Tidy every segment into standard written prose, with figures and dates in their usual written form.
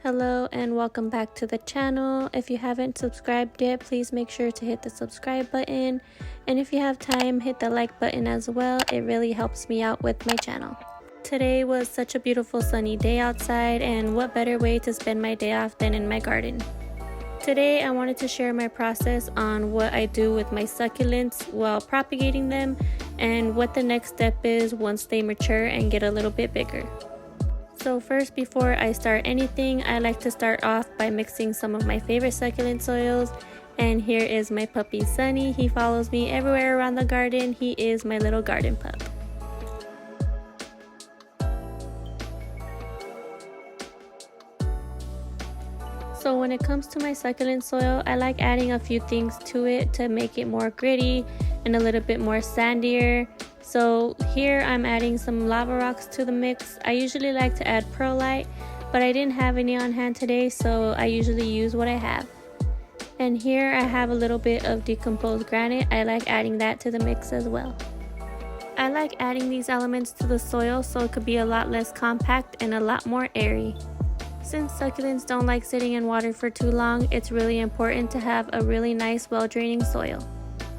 Hello and welcome back to the channel. If you haven't subscribed yet, please make sure to hit the subscribe button. And if you have time, hit the like button as well. It really helps me out with my channel. Today was such a beautiful sunny day outside, and what better way to spend my day off than in my garden. Today I wanted to share my process on what I do with my succulents while propagating them and what the next step is once they mature and get a little bit bigger. So first, before I start anything, I like to start off by mixing some of my favorite succulent soils. And here is my puppy Sunny. He follows me everywhere around the garden. He is my little garden pup. So when it comes to my succulent soil, I like adding a few things to it to make it more gritty and a little bit more sandier. So here I'm adding some lava rocks to the mix. I usually like to add perlite, but I didn't have any on hand today, so I usually use what I have. And here I have a little bit of decomposed granite. I like adding that to the mix as well. I like adding these elements to the soil so it could be a lot less compact and a lot more airy. Since succulents don't like sitting in water for too long, it's really important to have a really nice, well-draining soil.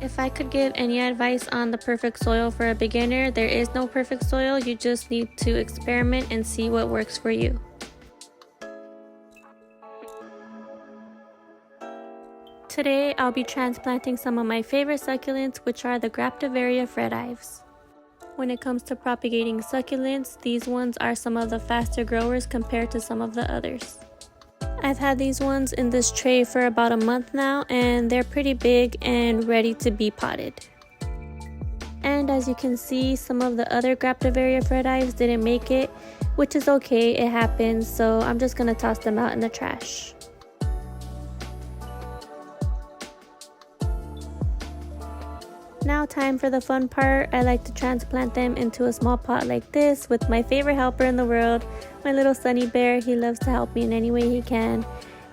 If I could give any advice on the perfect soil for a beginner, there is no perfect soil. You just need to experiment and see what works for you. Today, I'll be transplanting some of my favorite succulents, which are the Graptoveria Fred Ives. When it comes to propagating succulents, these ones are some of the faster growers compared to some of the others. I've had these ones in this tray for about a month now, and they're pretty big and ready to be potted. And as you can see, some of the other Graptoveria Fred Ives didn't make it, which is okay, it happens, so I'm just gonna toss them out in the trash. Now time for the fun part. I like to transplant them into a small pot like this with my favorite helper in the world, my little Sunny Bear. He loves to help me in any way he can.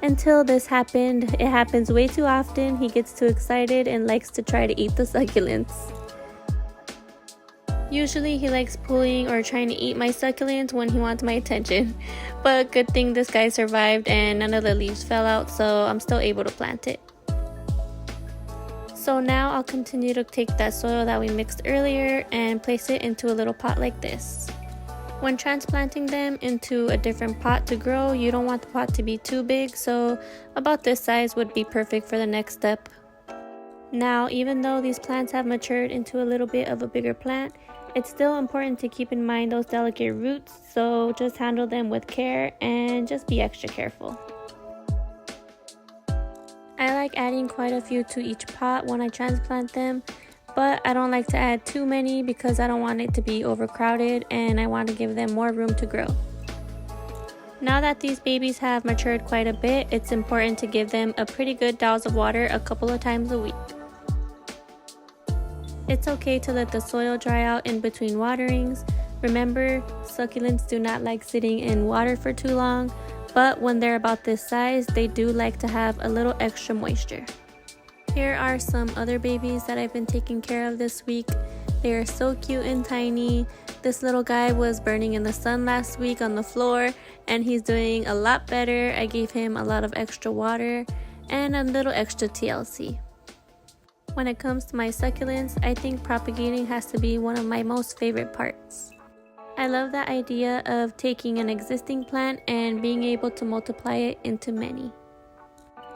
Until this happened, it happens way too often. He gets too excited and likes to try to eat the succulents. Usually he likes pulling or trying to eat my succulents when he wants my attention. But good thing this guy survived and none of the leaves fell out, so I'm still able to plant it. So now I'll continue to take that soil that we mixed earlier and place it into a little pot like this. When transplanting them into a different pot to grow, you don't want the pot to be too big, so about this size would be perfect for the next step. Now, even though these plants have matured into a little bit of a bigger plant, it's still important to keep in mind those delicate roots, so just handle them with care and just be extra careful. I like adding quite a few to each pot when I transplant them, but I don't like to add too many because I don't want it to be overcrowded and I want to give them more room to grow. Now that these babies have matured quite a bit, it's important to give them a pretty good douse of water a couple of times a week. It's okay to let the soil dry out in between waterings. Remember, succulents do not like sitting in water for too long, but when they're about this size, they do like to have a little extra moisture. Here are some other babies that I've been taking care of this week. They are so cute and tiny. This little guy was burning in the sun last week on the floor, and he's doing a lot better. I gave him a lot of extra water and a little extra TLC. When it comes to my succulents, I think propagating has to be one of my most favorite parts. I love the idea of taking an existing plant and being able to multiply it into many.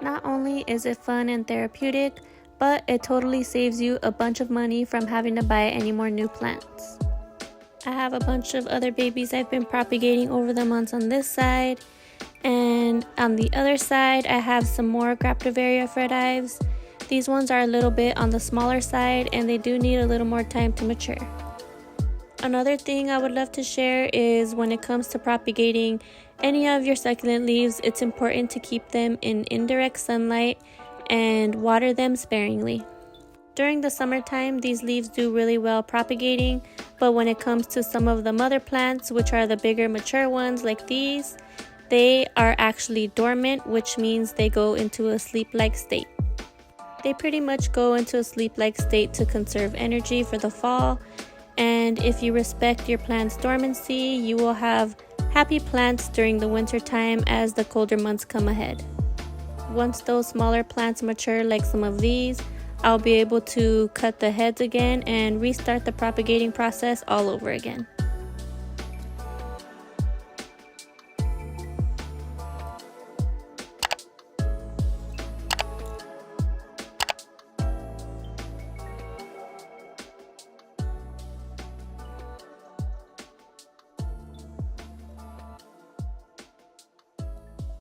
Not only is it fun and therapeutic, but it totally saves you a bunch of money from having to buy any more new plants. I have a bunch of other babies I've been propagating over the months on this side, and on the other side I have some more Graptoveria Fred Ives. These ones are a little bit on the smaller side and they do need a little more time to mature. Another thing I would love to share is when it comes to propagating any of your succulent leaves, it's important to keep them in indirect sunlight and water them sparingly. During the summertime, these leaves do really well propagating, but when it comes to some of the mother plants, which are the bigger mature ones like these, they are actually dormant, which means they go into a sleep-like state. They pretty much go into a sleep-like state to conserve energy for the fall, and if you respect your plant's dormancy, you will have happy plants during the winter time as the colder months come ahead. Once those smaller plants mature like some of these, I'll be able to cut the heads again and restart the propagating process all over again.